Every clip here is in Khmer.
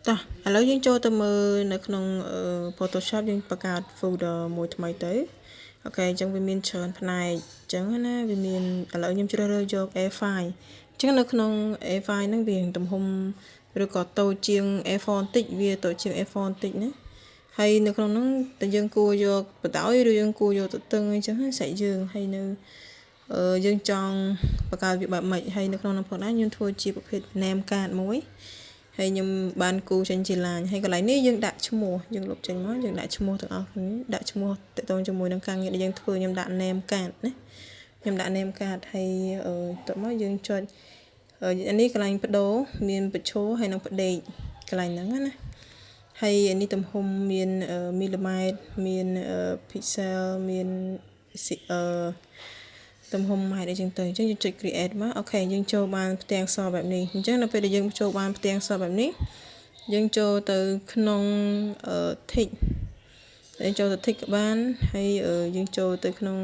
តោះឥឡូវយើងចូលទៅមើលនៅក្នុង Photoshop យើងបង្កើត folder មួយថ្មីទៅអូខេអញ្ចឹងវាមានច្រើនផ្នែកអញ្ចឹងណាវាមានឥឡូវខ្ញុំជ្រើសរើសយក A5 អញ្ចឹងនៅក្នុង A5 ហ្នឹងវាទំហំឬក៏តូចជាង A4 បន្តិចវាតូចជាង A4 បន្តិចណាហើយនៅក្នុងហ្នឹងតើយើងគួរយកបដ ாய் ឬយើងគួរយកទៅតឹងអីចឹងណាស្រេចយើងហើយនៅយើងចង់បង្កើតវាបែបម៉េចហើយនៅក្នុងហ្នឹងផងដែរខ្ញុំធ្វើជាប្រភេទ name card មួយហើយខ្ញុំបានគូចេញជាឡាញហើយកន្លែងនេះយើងដាក់ឈ្មោះយើងលុបចេញមកយើងដាក់ឈ្មោះទាំងអស់គ្នាដាក់ឈ្មោះតទៅជាមួយនឹងការងារដែលយើងធ្វើខ្ញុំដាក់ name card ណាខ្ញុំដាក់ name card ហើយតមកយើងចុចអានេះកន្លែងបដូរមានបញ្ឈរហើយនឹងបដេកកន្លែងហ្នឹងណាហើយអានេះទំហំមានមីលីម៉ែត្រមាន pixel មានទំហំម៉ែត្រអីចឹងទៅអញ្ចឹងយើងចុច create មកអូខេយើងចូលបានផ្ទាំងសបែបនេះអញ្ចឹងនៅពេលដែលយើងចូលបានផ្ទាំងសបែបនេះយើងចូលទៅក្នុងtick យើងចូលទៅ tick ក៏បានហើយយើងចូលទៅក្នុង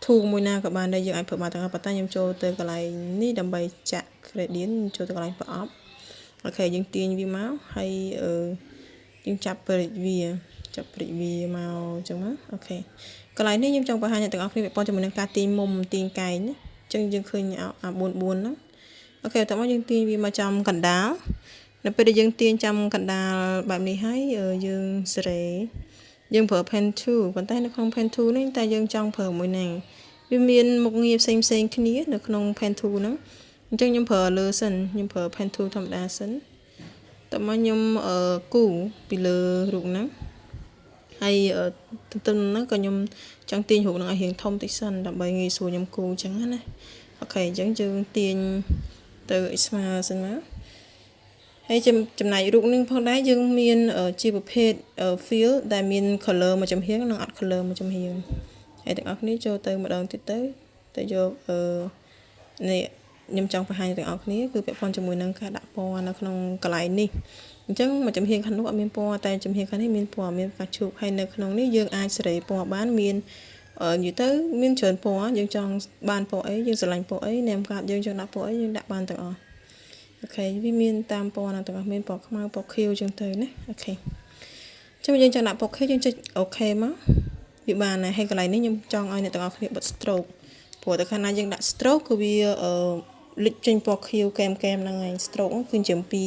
tool មួយណាក៏បានដែរយើងអាចប្រើបានទាំងអស់ប៉ុន្តែខ្ញុំចូលទៅកន្លែងនេះដើម្បីចាក់ gradient ចូលទៅកន្លែងប្រអប់អូខេយើងទាញវាមកហើយយើងចាប់ bridge វាមកអញ្ចឹងណាអូខេកន្លែងនេះខ្ញុំចង់បង្ហាញអ្នកទាំងអស់គ្នាពាក់ព័ន្ធជាមួយនឹងការទាញមុំទាញកែងណាអញ្ចឹងយើងឃើញ44ហ្នឹងអូខេតោះមកយើងទាញវាមកចំកណ្ដាលនៅពេលដែលយើងទាញចំកណ្ដាលបែបនេះហើយយើងសេរីយើងប្រើ pen tool ប៉ុន្តែនៅក្នុង pen tool នេះតែយើងចង់ប្រើមួយណាវាមានមុខងារផ្សេងគ្នានៅក្នុង pen tool ហ្នឹងអញ្ចឹងខ្ញុំប្រើលើសិនខ្ញុំប្រើ pen tool ធម្មតាសិនតើមកខ្ញុំគូពីលើរូបហ្នឹងហើយទន្ទឹមហ្នឹងក៏ខ្ញុំចង់ទាញរូបហ្នឹងឲ្យរៀងធំតិចសិនដើម្បីងាយស្រួលខ្ញុំគូអញ្ចឹងណាអូខេអញ្ចឹងយើងទាញទៅឲ្យស្មើសិនមកហើយចំណែករូបនេះផងដែរយើងមានជាប្រភេទ fill ដែលមាន color មួយចំហៀងនិងអត់ color មួយចំហៀងហើយទាំងអស់គ្នាចូលទៅម្ដងទៀតទៅយកនេះខ្ញុំចង់បង្ហាញទាំងអស់គ្នាគឺពាក់ព័ន្ធជាមួយនឹងការដាក់ពណ៌នៅក្នុងកន្លែងនេះអញ្ចឹងមួយចំហៀងខាងនោះអត់មានពណ៌តែចំហៀងខាងនេះមានពណ៌មានផ្កាឈូកហើយនៅក្នុងនេះយើងអាចសេរីពណ៌បានមាននិយាយទៅមានច្រើនពណ៌យើងចង់បានពណ៌អីយើងស្រឡាញ់ពណ៌អីនាមកាតយើងចង់ដាក់ពណ៌អីយើងដាក់បានទាំងអស់អូខេវាមានតាមពណ៌ណាទាំងអស់មានពណ៌ខ្មៅពណ៌ខៀវចឹងទៅណាអូខេចឹងយើងចង់ដាក់ពណ៌ខៀវយើងចុចអូខេមកវាបានហើយកន្លែងនេះខ្ញុំចង់ឲ្យអ្នកទាំងអស់គ្នាបិទ stroke ព្រោះតែខាងណាយើងដាក់ stroke គឺវាលិចចេញពណ៌ខៀវកែមហ្នឹងឯង stroke គឺជាអំពី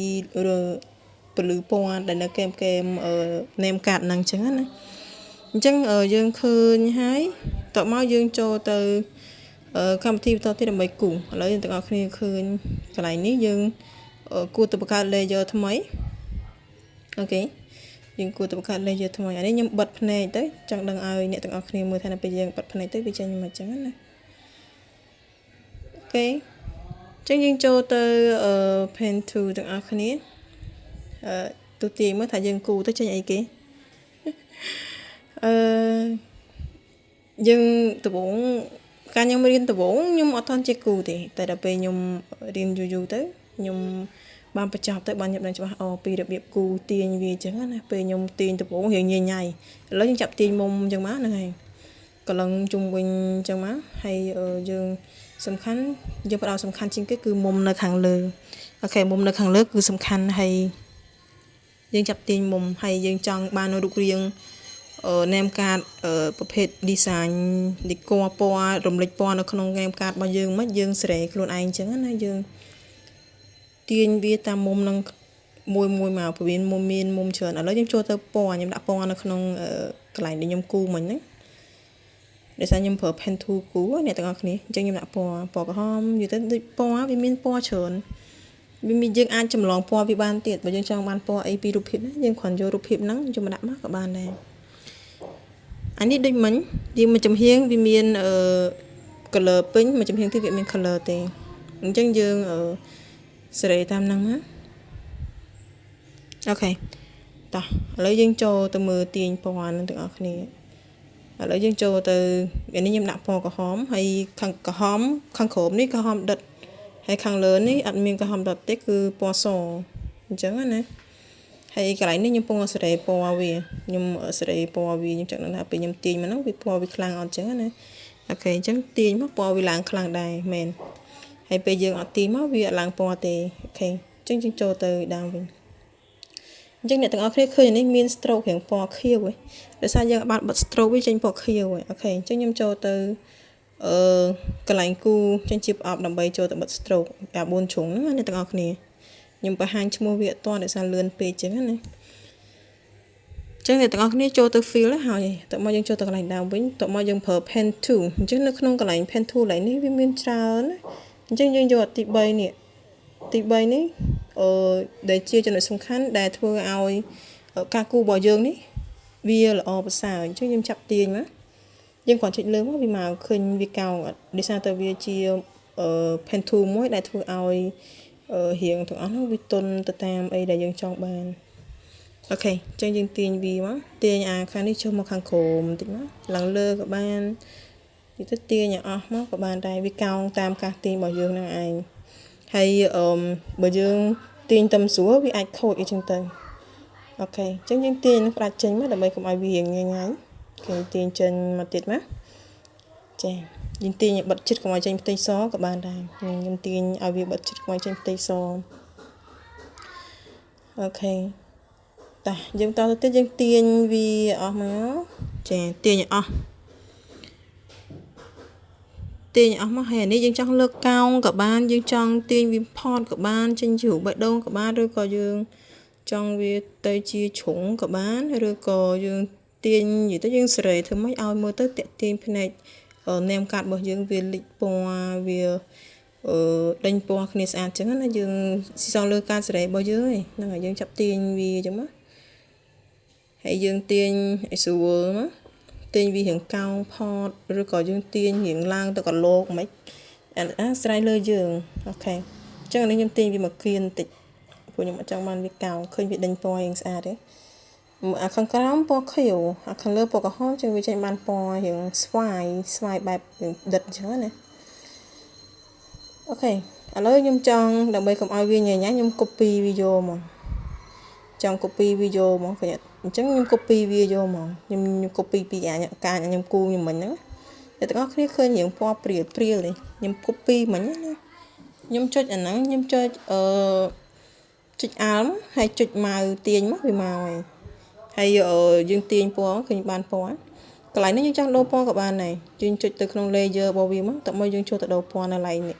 ពលឺពណ៌ដែលនៅកែមname card ហ្នឹងចឹងណាអញ្ចឹងយើងឃើញហើយតបមកយើងចូលទៅកម្មវិធីបន្តទៀតដើម្បីគូឥឡូវយើងទាំងអស់គ្នាឃើញកន្លែងនេះយើងគួរទៅបង្កើត layer ថ្មីអូខេយើងគួរទៅបង្កើត layer ថ្មីអានេះខ្ញុំបិទភ្នែកទៅចង់ដឹងឲ្យអ្នកទាំងអស់គ្នាមើលថានៅពេលយើងបិទភ្នែកទៅវាចេញមកចឹងណាអូខេចឹងយើងចូលទៅ pen tool ទាំងអស់គ្នាទូទាញមើលថាយើងគូទៅចេញអីគេយើងដំបូងការខ្ញុំរៀនដំបូងខ្ញុំអត់ទាន់ចេះគូទេតែដល់ពេលខ្ញុំរៀនយូរទៅខ្ញុំបានបញ្ចប់ទៅបានខ្ញុំដឹងច្បាស់ពីរបៀបគូទាញវាអញ្ចឹងណាពេលខ្ញុំទាញដំបូងរៀងញញ៉ៃឥឡូវយើងចាប់ទាញមុំអញ្ចឹងមកហ្នឹងហើយកន្លងជុំវិញអញ្ចឹងមកហើយយើងសំខាន់យើងផ្ដោតសំខាន់ជាងគេគឺមុំនៅខាងលើអូខេមុំនៅខាងលើគឺសំខាន់ហើយយើងចាប់ទាញមុំហើយយើងចង់បានរូបរាងname card ប្រភេទ design decor ពណ៌រំលេចពណ៌នៅក្នុង name card របស់យើងមិនយើងសេរីខ្លួនឯងអញ្ចឹងណាយើងទាញវាតាមមុំនឹងមួយមកព្រោះមានមុំច្រើនឥឡូវយើងចូលទៅពណ៌ខ្ញុំដាក់ពណ៌នៅក្នុងកន្លែងដែលខ្ញុំគូមិញហ្នឹងដោយសារខ្ញុំប្រើ pen tool គូអ្នកទាំងអស់គ្នាអញ្ចឹងខ្ញុំដាក់ពណ៌ក្រហមនិយាយទៅដូចពណ៌វាមានពណ៌ច្រើនវាមានយើងអាចចម្លងពណ៌វាបានទៀតបើយើងចង់បានពណ៌អីពីរូបភាពណាយើងគ្រាន់យករូបភាពហ្នឹងយកមកដាក់មកក៏បានដែរអានេះដូចមិញយើងមួយចំហៀងវាមាន color ពេញមួយចំហៀងទៀតវាមាន color ទេអញ្ចឹងយើងសេរីតាមហ្នឹងណាអូខេតោះឥឡូវយើងចូលទៅមើលទាញពណ៌ហ្នឹងទាំងអស់គ្នាឥឡូវយើងចូលទៅអានេះខ្ញុំដាក់ពណ៌ក្រហមហើយខាងក្រហមខាងក្រោមនេះក្រហមដិតហើយខាងលើនេះអត់មានក្រហមដិតទេគឺពណ៌សអញ្ចឹងណាហើយកន្លែងនេះខ្ញុំពងសេរីពណ៌វាខ្ញុំសេរីពណ៌វាខ្ញុំចង់ដឹងថាពេលខ្ញុំទាញមកហ្នឹងវាពណ៌វាខ្លាំងអត់អញ្ចឹងណាអូខេអញ្ចឹងទាញមកពណ៌វាឡើងខ្លាំងដែរមែនហើយពេលយើងអត់ទាញមកវាអត់ឡើងពណ៌ទេអូខេអញ្ចឹងយើងចូលទៅដើមវិញ ចឹងអ្នកទាំងអស់គ្នាឃើញនេះមាន stroke រៀងពណ៌ខៀវឯងដោយសារយើងបានបិទ stroke វាចេញពណ៌ខៀវឯងអូខេអញ្ចឹងខ្ញុំចូលទៅកន្លែងគូចេញជាប្រអប់ដើម្បីចូលទៅបិទ stroke តែ4ជ្រុងហ្នឹងអ្នកទាំងអស់គ្នាខ្ញុំបង្ហាញឈ្មោះវាអត់ទាន់ដោយសារលឿនពេកចឹងណាចឹងអ្នកទាំងអស់គ្នាចូលទៅ fill ហើយតើមកយើងចូលទៅកន្លែងដើមវិញតើមកយើងប្រើ pen tool អញ្ចឹងនៅក្នុងកន្លែង pen tool កន្លែងនេះវាមានច្រើនណាអញ្ចឹងយើងយកទី3នេះទី3នេះដែលជាចំណុចសំខាន់ដែលធ្វើឲ្យការគូរបស់យើងនេះវាល្អប្រសើរអញ្ចឹងយើងចាប់ទាញមកយើងគ្រាន់ចុចលើមកវាមកឃើញវាកោងអត់ដោយសារតែវាជាpen tool មួយដែលធ្វើឲ្យរៀងទាំងអស់នោះវាទន់ទៅតាមអីដែលយើងចង់បានអូខេអញ្ចឹងយើងទាញវាមកទាញខាងនេះចុះមកខាងក្រោមបន្តិចមកឡើងលើក៏បានវាទៅទាញឲ្យអស់មកក៏បានដែរវាកោងតាមការទាញរបស់យើងហ្នឹងឯងហើយបើយើងទាញតាមស្រួលវាអាចខូចអីចឹងទៅអូខេអញ្ចឹងយើងទាញនឹងផ្ដាច់ចេញមកដើម្បីកុំឲ្យវាងាយងាយគេទាញចេញមកទៀតណាចាយើងទាញឲ្យបិទចិត្តកុំឲ្យចេញផ្ទៃសក៏បានដែរខ្ញុំទាញឲ្យវាបិទចិត្តកុំឲ្យចេញផ្ទៃសអូខេតោះយើងតទៅទៀតយើងទាញវាអស់មកចាទាញឲ្យអស់មកហើយនេះយើងចង់លើកកោងក៏បានយើងចង់ទាញវាផតក៏បានចេញជារូបបេះដូងក៏បានឬក៏យើងចង់វាទៅជាជ្រុងក៏បានឬក៏យើងទាញនិយាយទៅយើងសេរីធ្វើម៉េចឲ្យមើលទៅតាក់ទាញភ្នែកនាមកាតរបស់យើងវាលិចពណ៌វាដេញពណ៌គ្នាស្អាតចឹងណាយើងស៊ីសងលើការសេរីរបស់យើងហ្នឹងហើយយើងចាប់ទាញវាចឹងមកហើយយើងទាញឲ្យស្រួលមកទាញវារៀងកោងផតឬក៏យើងទាញរៀងឡើងទៅកលោកមិនអាស្រ័យលើយើងអូខេអញ្ចឹងនេះខ្ញុំទាញវាមកគៀនបន្តិចព្រោះខ្ញុំអត់ចង់បានវាកោងឃើញវាដេញពណ៌រៀងស្អាតទេអាខាងក្រោមពណ៌ខៀវអាខាងលើពណ៌ក្រហមចឹងវាចេញបានពណ៌រៀងស្វាយបែបដិតអញ្ចឹងណាអូខេឥឡូវខ្ញុំចង់ដើម្បីកុំឲ្យវាញ៉ៃញ៉ាំខ្ញុំ copy វាយកមកចង់ copy វាយកមកឃើញអញ្ចឹងខ្ញុំ copy វាយកមកខ្ញុំ copy ពីការខ្ញុំគូខ្ញុំមិញហ្នឹងតែទាំងអស់គ្នាឃើញរៀងពណ៌ព្រាលទេខ្ញុំ copy មិញណាខ្ញុំចុចអាហ្នឹងខ្ញុំចុចចុចអាល់ហើយចុចម៉ៅទាញមកវាមកហើយយើងទាញពណ៌ឃើញបានពណ៌កន្លែងនេះយើងចង់ដូរពណ៌ក៏បានដែរយើងចុចទៅក្នុង layer របស់វាមកតើមកយើងចូលទៅដូរពណ៌នៅកន្លែងនេះ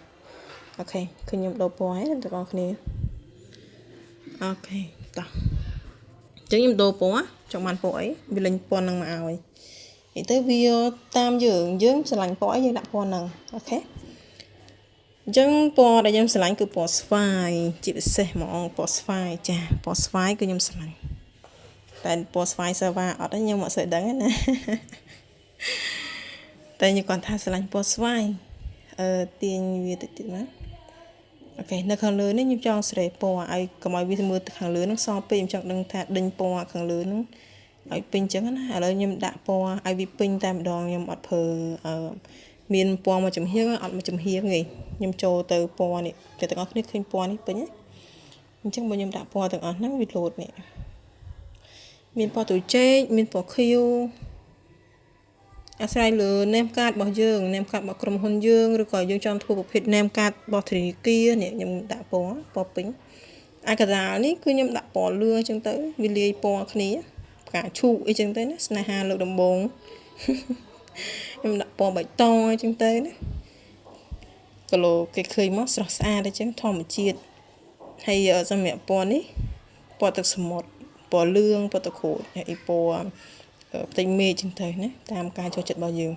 អូខេឃើញខ្ញុំដូរពណ៌ហើយទាំងអស់គ្នាអូខេតោះអញ្ចឹងខ្ញុំដូរពណ៌ចង់បានពណ៌អីវាលេញពណ៌នឹងមកឲ្យនិយាយទៅវាតាមយើងស្រឡាញ់ពណ៌អីយើងដាក់ពណ៌ហ្នឹងអូខេអញ្ចឹងពណ៌ដែលខ្ញុំស្រឡាញ់គឺពណ៌ស្វាយជាពិសេសហ្មងពណ៌ស្វាយចាពណ៌ស្វាយគឺខ្ញុំស្រឡាញ់តែពណ៌ស្វាយសាវ៉ាអត់ទេខ្ញុំអត់សូវដឹងទេណាតែខ្ញុំគាត់ថាស្រឡាញ់ពណ៌ស្វាយទាញវាតិចណាអូខេនៅខាងលើនេះខ្ញុំចង់ស្រេពណ៌ឲ្យកុំឲ្យវាមើលទៅខាងលើនឹងសពេកខ្ញុំចង់ដឹងថាដេញពណ៌ខាងលើនឹងឲ្យពេញចឹងណាឥឡូវខ្ញុំដាក់ពណ៌ឲ្យវាពេញតែម្ដងខ្ញុំអត់ធ្វើមានពណ៌មួយចំហៀងអត់មួយចំហៀងទេខ្ញុំចូលទៅពណ៌នេះតែទាំងអស់គ្នាឃើញពណ៌នេះពេញណាអញ្ចឹងបើខ្ញុំដាក់ពណ៌ទាំងអស់ហ្នឹងវាលោតនេះមានពណ៌ទូចេកមានពណ៌ខៀវអាស្រ័យលើ name card របស់យើង name card របស់ក្រុមហ៊ុនយើងឬក៏យើងចង់ធ្វើប្រភេទ name card របស់ធនាគារនេះខ្ញុំដាក់ពណ៌ពេញឯកតាលនេះគឺខ្ញុំដាក់ពណ៌លឿងអញ្ចឹងទៅវាលាយពណ៌គ្នាផ្កាឈូកអីចឹងទៅណាស្នេហាលើកដំបូងខ្ញុំដាក់ពណ៌បៃតងអញ្ចឹងទៅណាគីឡូគេឃើញមកស្រស់ស្អាតអញ្ចឹងធម្មជាតិហើយសម្រាប់ពណ៌នេះពណ៌ទឹកសមុទ្រពណ៌លឿងពណ៌ទឹកក្រូចហើយពណ៌ផ្ទៃមេឃចឹងទៅណាតាមការចូលចិត្តរបស់យើង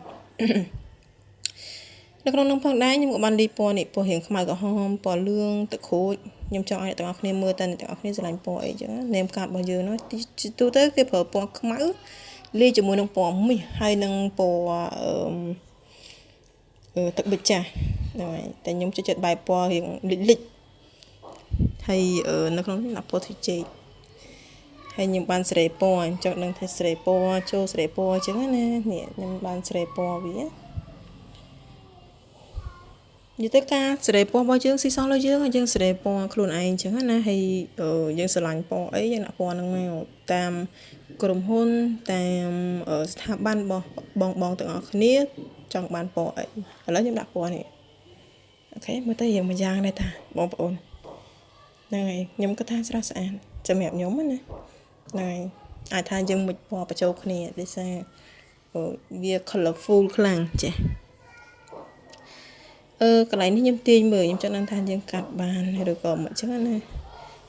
នៅក្នុងនោះផងដែរខ្ញុំក៏បានលាយពណ៌នេះពណ៌រៀងខ្មៅក្រហមពណ៌លឿងទឹកក្រូចខ្ញុំចង់ឲ្យអ្នកទាំងអស់គ្នាមើលតែអ្នកទាំងអស់គ្នាស្រឡាញ់ពណ៌អីចឹងនេមកាតរបស់យើងនោះទូទៅគេប្រើពណ៌ខ្មៅលាយជាមួយនឹងពណ៌មាសហើយនឹងពណ៌ទឹកប៊ិចចាស់ហ្នឹងហើយតែខ្ញុំចូលចិត្តបែបពណ៌រៀងលិចហើយនៅក្នុងនេះដាក់ពណ៌ធូចេកហើយខ្ញុំបានស្រេពណ៌ចង់ដឹងថាស្រេពណ៌ចូលស្រេពណ៌អញ្ចឹងណានេះខ្ញុំបានស្រេពណ៌វានិយាយទៅការស្រេពណ៌របស់យើងស៊ីសងលើយើងស្រេពណ៌ខ្លួនឯងអញ្ចឹងណាហើយយើងស្រឡាញ់ពណ៌អីយើងដាក់ពណ៌ហ្នឹងមកតាមក្រុមហ៊ុនតាមស្ថាប័នរបស់បងទាំងអស់គ្នាចង់បានពណ៌អីឥឡូវខ្ញុំដាក់ពណ៌នេះអូខេមើលទៅយើងមួយយ៉ាងដែរតាបងប្អូនហ្នឹងហើយខ្ញុំក៏ថាស្រស់ស្អាតសម្រាប់ខ្ញុំណា này ai thay dương một bò bạch châu này để sao việc colorful khăn chứ cái này nhâm tiền mười nhâm cho nên thay dương cắt bàn rồi còn một chứ này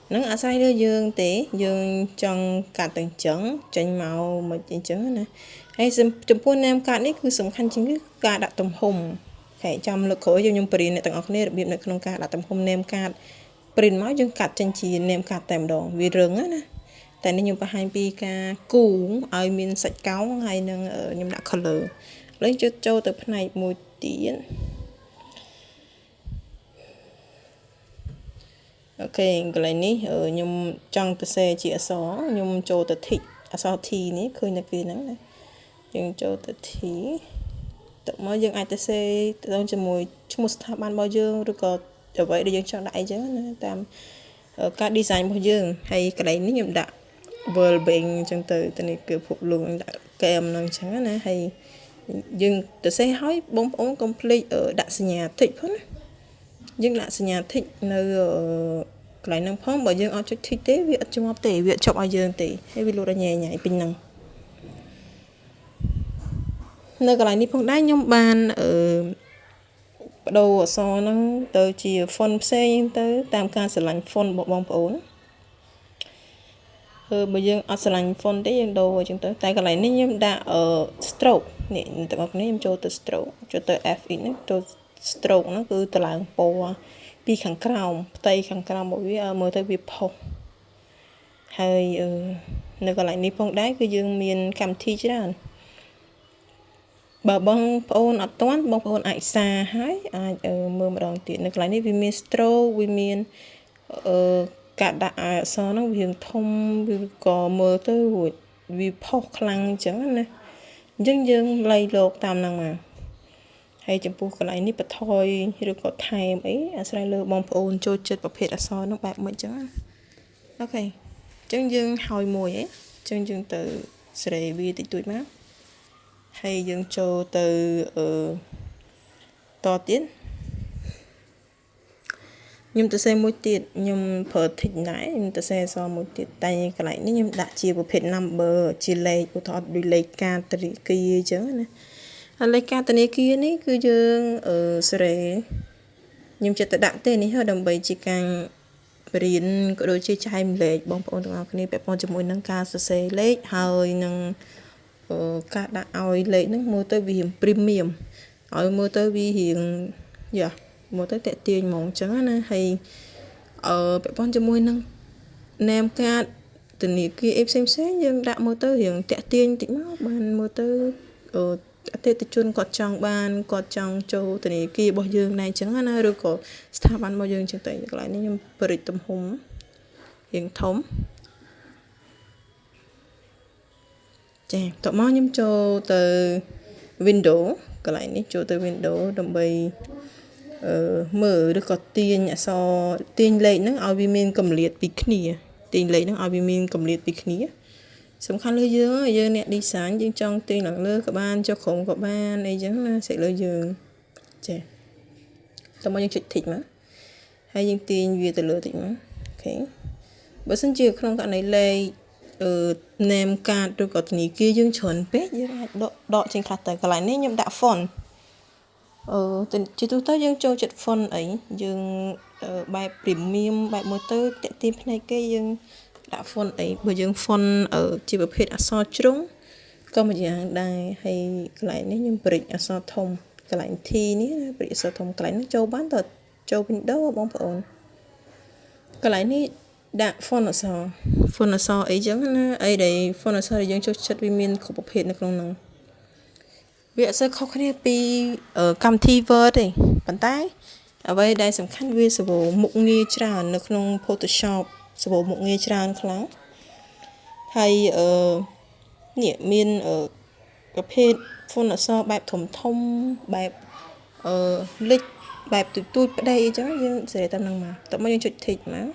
nó ở sai đưa dương tí dương trong cả từng trứng trên màu một trên trứng này hay chụp phun em cả này cứ sủng khăn chính cả đặt tầm hồng phải trong lực khối dương nhung prin này từng ở này đặc biệt là không cả đặt tầm hồng nem cả prin máu dương cắt trên chi nem cả tèm đồ vì rừng á nè tại nên nhung phải hai pi ca cũ ai miên sạch cáo hay nâng ở nhung đã color lấy cho châu từ này một tí ok cái này ní nhung trong từ xe chỉ xó nhung châu từ thịt xó thì ní khơi là kia nắng này nhưng châu từ thì tự mới dương ai từ xe tự cho mùi chung một tháp ban bao dương rồi có để vậy để dương chọn đại chứ tam các design bao dương hay cái này ní nhung đã vừa bệnh trong từ này kiểu phục luôn đã kèm năng trắng này hay dương từ xe hỏi bóng ống complete ở đại nhà thịt hết nhưng lại nhà thích nơi lại năng phong bởi dương ở cho thích tế việc trong học tỷ việc chọn ở dương tỷ hay video là nhẹ nhảy bình năng nơi cái này đi phong đá nhóm ban ở đầu ở so nó từ chiều phone xe tới tam ca sẽ lạnh phone bộ bóng ổn bởi dương ở sẽ lạnh phone đấy dương đầu ở chúng tới tại cái này nếu nhóm đã ở stroke nè tự học nếu nhóm cho từ stroke cho tới F in cho stroke nó cứ từ làng po pi khẳng cào tay khẳng cào mỗi mới tới việc po hay nơi còn lại ní phong đá cứ dương miền cầm thi chứ đàn bà bông ôn ở toán bông ôn ai xa hái mưa mà đòn tiền nơi còn lại ní vì miền stroke vì miền cả đại so nó viền thông vì có mưa tới buổi vì po khăn chẳng này dân dân lây lột tam năng mà hay chụp bút cái này ní bật thôi rồi có thay ấy sai lơ bông ôn cho chết và phết so nó bạc mới chứ ok chân dương hồi mùi ấy chân dương từ sợi vi tị tuổi má hay dương cho từ to tiến nhưng từ xe mũi tiệt nhưng phở thịt nãy nhưng từ xe so mũi tiệt tay cái này nhưng đã chia một phết năm bờ chia lệ của thọ đi lệ ca từ kia chứ này lấy ca từ này kia ní cứ dương ở sợi nhưng chỉ tự đặt tên ní hơi đồng bày chỉ càng biển có đôi chơi trai lệ bông bông tụi này bé bông cho mỗi nâng ca sợi lệ hơi nâng ca đã oi lệ nâng mua tới vì premium oi mua tới vì hiện dạ mua tới tệ tiền mỏng trắng này hay bé bông cho mỗi nâng nem ca từ này kia em xem xét nhưng đã mua tới hiện tệ tiền tí máu bàn mua tới tết chun cọt trong ban cọt trong châu từ này kia bao dương này chẳng là rồi có sắp ban bao dương chẳng tới lại nhưng beri tầm hùng hiện thống chà tọt máu nhưng châu từ window cái lại ní châu từ window đồng bày mở được có tiền nhà so tiền lệ nó ao vi min cầm liệt bị khỉ tiền lệ nó ao vi min cầm liệt bị khỉ sắm khăn lưới dương nè đi sáng dương trong tiền lặng lơ các bạn cho khổng các bạn này giống sẽ lưới dương chè tao bao nhiêu chuyện thịt mà hay dương tiền về từ lửa thịt mà ok bữa sáng chiều không cả này lê nem cà rồi có tí kia dương chuẩn pet dương đọ trên khát tại cái lại nên nhầm đã phòn chỉ tôi tới dương cho chật phòn ấy dương bài premium bài motor tệ tim này cái dương đã phone ấy bởi dương phone ở chỉ bậc hết so trúng có một dạng đài hay lại nếu như bịch so thông cái lại thi ní bịch so thông cái lại nó châu bán thật châu bên đâu bóng ổn cái lại ní đã phone ở so ấy giống ấy đây phone ở so thì dương cho chất vitamin của bậc hết nó không năng việc sẽ không có đi ở cam thi vơ đi bàn tay ở đây đây sắm khăn vi sử dụng mục nghi tràn nó không Photoshop sử dụng một nghề tràn kháng hay nhẹ miên ở cái page phone là so bài thẩm thông bài lịch bài từ tôi ở đây chứ nhưng sẽ tao năng mà tao mới chuyện thịt mà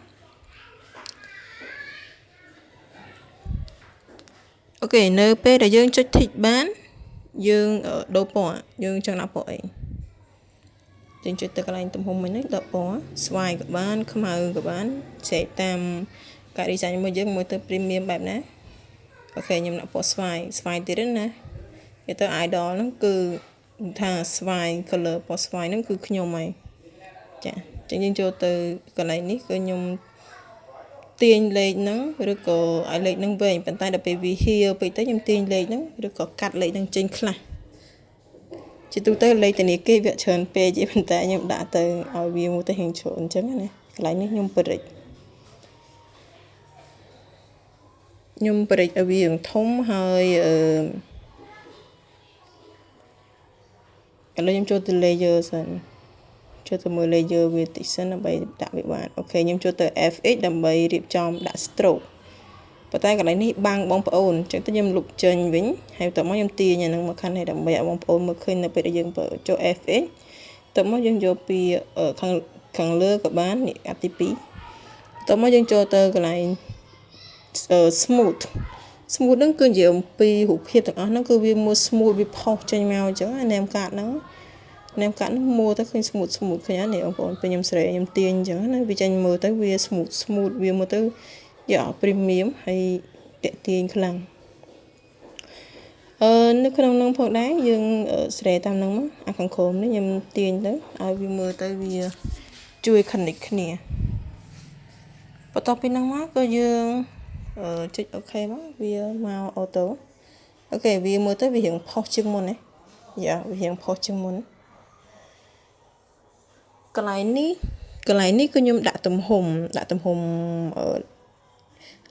ok nơi p là dương cho thịt bán dương ở đâu bỏ dương cho nó bỏ trên chuyện từ cái này tụi mình nói đập bỏ xoài các bạn không hờ các bạn sẽ tam cái design mới dương mới từ premium bài nè អូខេខ្ញុំដាក់ពណ៌ស្វាយទៀតណាគេទៅ idol ហ្នឹងគឺថាស្វាយ color ពណ៌ស្វាយហ្នឹងគឺខ្ញុំហើយចាអញ្ចឹងយើងចូលទៅកន្លែងនេះគឺខ្ញុំទាញលេខហ្នឹងឬក៏ឲ្យលេខហ្នឹងវិញប៉ុន្តែដល់ពេលវាហៀពេកទៅខ្ញុំទាញលេខហ្នឹងឬក៏កាត់លេខហ្នឹងចេញខ្លះជាទូទៅលេខធនាគារវាច្រើនពេកប៉ុន្តែខ្ញុំដាក់ទៅឲ្យវាមួយទៅហៀងច្រើនអញ្ចឹងណាកន្លែងនេះខ្ញុំបរិចឲ្យវាធំហើយឥឡូវខ្ញុំចូលទៅ layer សិនចូលទៅមើល layer វាតិចសិនដើម្បីដាក់វាបានអូខេខ្ញុំចូលទៅ FX ដើម្បីរៀបចំដាក់ stroke ប៉ុន្តែកន្លែងនេះបាំងបងប្អូនអញ្ចឹងទៅខ្ញុំលុបចេញវិញហើយតោះមកខ្ញុំទាញអាហ្នឹងមកខាងនេះដើម្បីឲ្យបងប្អូនមើលឃើញនៅពេលដែលយើងចូល FX តោះមកយើងយកពីខាងលើក៏បាននេះអាទី2តោះមកយើងចូលទៅកន្លែងsmooth ហ្នឹងគឺជាអំពីរូបភាពទាំងអស់ហ្នឹងគឺវាមួយ smooth វាផុសចេញមកអញ្ចឹងណែមកាតហ្នឹងមើលទៅឃើញ smooth ឃើញណាបងប្អូនពេលខ្ញុំស្រែខ្ញុំទាញអញ្ចឹងណាវាចេញមើលទៅវា smooth វាមើលទៅយ៉ា premium ហើយតាក់ទាញខ្លាំងនៅក្នុងហ្នឹងផងដែរយើងស្រែតាមហ្នឹងមកអាខាងក្រោមនេះខ្ញុំទាញទៅឲ្យវាមើលទៅវាជួយ connect គ្នាបន្ទាប់ពីហ្នឹងមកក៏យើងចុចអូខេមកវាមកអូតូអូខេវាមើលទៅវារៀងផុសជាងមុនណាយ៉ាវារៀងផុសជាងមុនកន្លែងនេះគឺខ្ញុំដាក់ទំហំ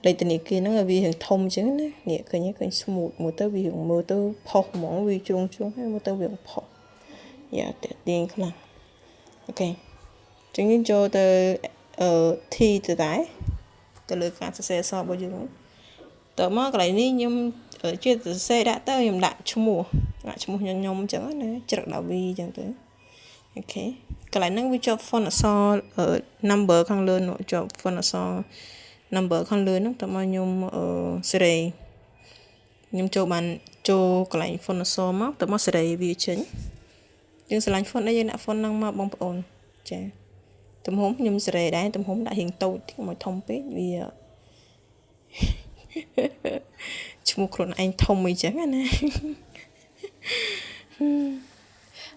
លេខធនាគារហ្នឹងឲ្យវារៀងធំអញ្ចឹងណានេះឃើញ smooth មើលទៅវារៀងមើលទៅផុសហ្មងវាជ្រុងហើយមើលទៅវាផុសយ៉ាតាក់ទាញខ្លាំងអូខេអញ្ចឹងយើងចូលទៅT ទៅដែរទៅលើការសរសេរអក្សររបស់យើងតើមកកន្លែងនេះខ្ញុំជាសរសេរដាក់ទៅខ្ញុំដាក់ឈ្មោះខ្ញុំអញ្ចឹងណាច្រឹកដាក់ V អញ្ចឹងទៅអូខេកន្លែងហ្នឹងវាជាប់ font អក្សរ number ខាងលើនោះជាប់ font អក្សរ number ខាងលើហ្នឹងតើមកខ្ញុំសេរីខ្ញុំចូលកន្លែង font អក្សរមកតើមកសេរីវាចេញយើងឆ្លាញ់ font នេះយើងដាក់ font ហ្នឹងមកបងប្អូនចាទំហំខ្ញុំសេរីដែរទំហំដាក់រៀងតូចកុំឲ្យធំពេកវាឈ្មោះខ្លួនឯងធំអីចឹងណា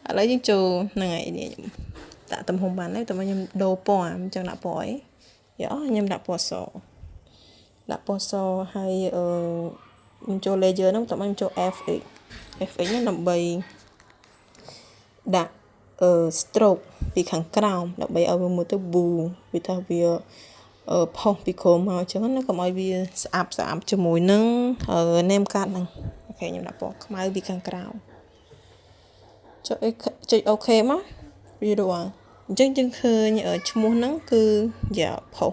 ឥឡូវយើងចូលហ្នឹងហើយនេះដាក់ទំហំបានហើយតើមកខ្ញុំដូរពណ៌អញ្ចឹងដាក់ពណ៌អីខ្ញុំដាក់ពណ៌សហើយខ្ញុំចូល layer ហ្នឹងតើមកខ្ញុំចូល FX ហ្នឹងដើម្បីដាក់stroke ពីខាងក្រោមដើម្បីឲ្យវាមើលទៅ blue វាថាវាផុសពីក្រោមមកអញ្ចឹងណាកុំឲ្យវាស្អាប់ជាមួយនឹង name card ហ្នឹងអូខេខ្ញុំដាក់ពណ៌ខ្មៅពីខាងក្រោមចុចអូខេមកវារួចអញ្ចឹងយើងឃើញឈ្មោះហ្នឹងគឺយ៉ាផុស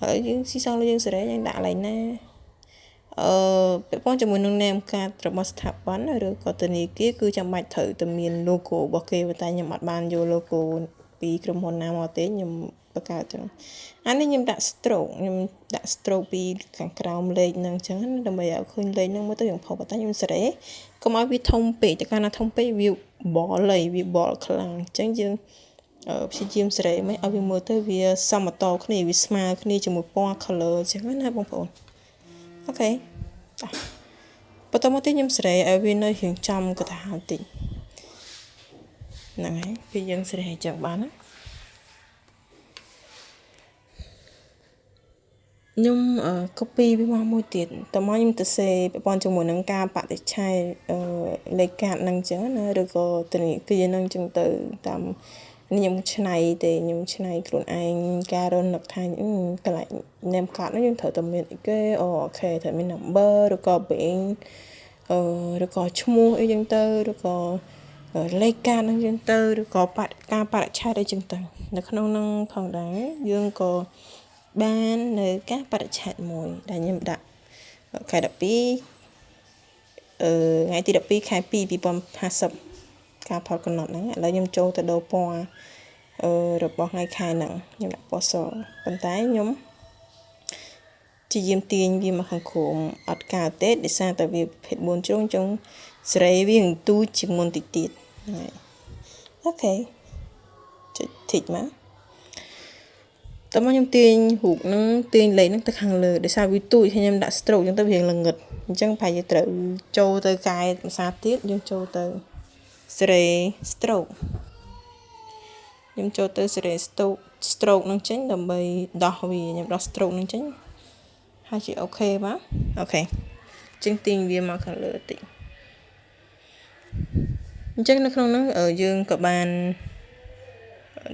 ហើយយើងស៊ីសងយើងសេរីយើងដាក់កន្លែងណាពាក់ព័ន្ធជាមួយនឹង name card របស់ស្ថាប័នឬក៏ធនាគារគឺចាំបាច់ត្រូវតែមាន logo របស់គេតែខ្ញុំអត់បានយក logo ពីក្រុមហ៊ុនណាមកទេខ្ញុំបង្កើតចឹងអានេះខ្ញុំដាក់ stroke ពីខាងក្រោមលេខហ្នឹងចឹងដើម្បីឲ្យឃើញលេខហ្នឹងមើលទៅយ៉ាងផុសតែខ្ញុំសេរីកុំឲ្យវាធំពេកតែកាលណាធំពេកវាបលខ្លាំងអញ្ចឹងយើងព្យាយាមសេរីមិនឲ្យវាមើលទៅវាសមតលគ្នាវាស្មើគ្នាជាមួយពណ៌ color អញ្ចឹងណាបងប្អូនអូខេបន្តមកទៀតខ្ញុំសេរីឲ្យវានៅរៀងចំកថាបន្តិចហ្នឹងហើយពេលយើងសេរីអញ្ចឹងបានណាខ្ញុំ copy វាមកមួយទៀតតើមកខ្ញុំទៅសេប្រព័ន្ធជាមួយនឹងការបដិឆេទលេខកាតហ្នឹងអញ្ចឹងណាឬក៏ធនាគារហ្នឹងអញ្ចឹងទៅតាមខ្ញុំឆ្នៃខ្លួនឯងការរនឹកថាកន្លែង name card ហ្នឹងយើងត្រូវតែមានអីគេអូខេត្រូវមាន number ឬក៏ bank ឬក៏ឈ្មោះអីចឹងទៅឬក៏លេខកាតហ្នឹងចឹងទៅឬក៏ការបរិច្ឆេទអីចឹងទៅនៅក្នុងហ្នឹងផងដែរយើងក៏បាននៅការបរិច្ឆេទមួយដែលខ្ញុំដាក់ខែ12ថ្ងៃទី12ខែ2 2050ការផលកំណត់ហ្នឹងឥឡូវខ្ញុំចូលទៅដូរពណ៌របស់ថ្ងៃខែហ្នឹងខ្ញុំដាក់ពណ៌សប៉ុន្តែខ្ញុំជាយាមទាញវាមកខាងក្រោមអត់កើតទេដោយសារតែវាប្រភេទ4ជ្រុងចុងសេរីវានឹងទូជាងមុនតិចទៀតហើយអូខេចុច tick មក តើមកខ្ញុំទាញរូបនឹងទាញលេខនឹងទៅខាងលើដោយសារវាទូចហើយខ្ញុំដាក់ stroke អញ្ចឹងទៅវាល្ងឹតអញ្ចឹងប្រហែលជាត្រូវចូលទៅកែភាសាទៀតយើងចូលទៅសេរី stroke ខ្ញុំចូលទៅសេរី stroke នឹងចេញដើម្បីដោះវាខ្ញុំដោះ stroke នឹងចេញហើយជាអូខេបាទអូខេចឹងទាញវាមកខាងលើតិចអញ្ចឹងនៅក្នុងហ្នឹងយើងក៏បាន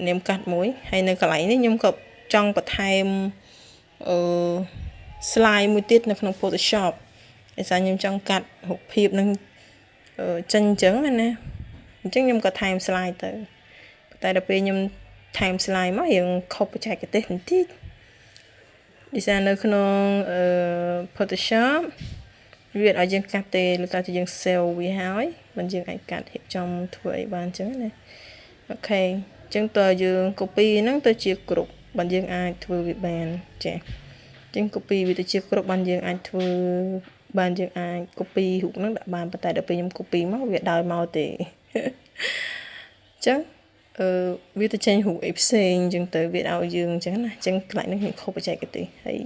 នាមកាត់មួយហើយនៅកន្លែងនេះខ្ញុំក៏ចង់បន្ថែមslide មួយទៀតនៅក្នុង Photoshop ដោយសារខ្ញុំចង់កាត់រូបភាពនឹងចេញអញ្ចឹងណាអញ្ចឹងខ្ញុំក៏ថែម slide ទៅតែដល់ពេលខ្ញុំថែម slide មកយើងខុសបច្ចេកទេសបន្តិចដោយសារនៅក្នុងPhotoshop វាឲ្យយើងកាត់ទេលើតែយើង save វាហើយមិនយើងអាចកាត់រៀបចំធ្វើអីបានអញ្ចឹងណាអូខេអញ្ចឹងតើយើង copy ហ្នឹងទៅជាគ្រប់បានយើងអាចធ្វើវាបានចាអញ្ចឹង copy វាទៅជាគ្រប់បានយើងអាចធ្វើបានយើងអាច copy រូបហ្នឹងដាក់បានប៉ុន្តែដល់ពេលខ្ញុំ copy មកវាដោយមកទេអញ្ចឹងវាទៅចេញរូបអីផ្សេងអញ្ចឹងទៅវាឲ្យយើងអញ្ចឹងណាអញ្ចឹងខ្លាចនេះខ្ញុំខុសបច្ចេកទេសហើយ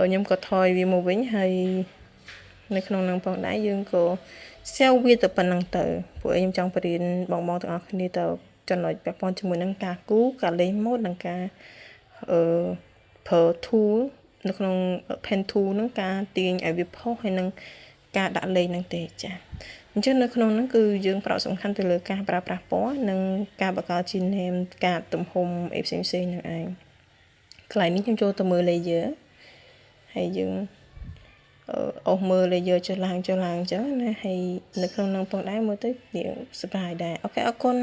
ខ្ញុំក៏ថយវាមកវិញហើយនៅក្នុងនឹងផងដែរយើងក៏សេវវាទៅប៉ុណ្ណឹងទៅព្រោះខ្ញុំចង់បរៀនបងទាំងអស់គ្នាទៅចំណុចពាក់ព័ន្ធជាមួយនឹងការគូការលេងម៉ូដនិងការប្រើ tool នៅក្នុង pen tool ហ្នឹងការទាញឲ្យវាផុសហើយនឹងការដាក់លេខហ្នឹងទេចាអញ្ចឹងនៅក្នុងហ្នឹងគឺយើងផ្ដោតសំខាន់ទៅលើការប្រើប្រាស់ពណ៌និងការបង្កើតជា name ការទំហំអីផ្សេងៗហ្នឹងឯងកន្លែងនេះខ្ញុំចូលទៅមើល layer ហើយយើងអូសមើល layer ចុះឡើងអញ្ចឹងណាហើយនៅក្នុងហ្នឹងផងដែរមើលទៅវាសប្បាយដែរអូខេអរគុណ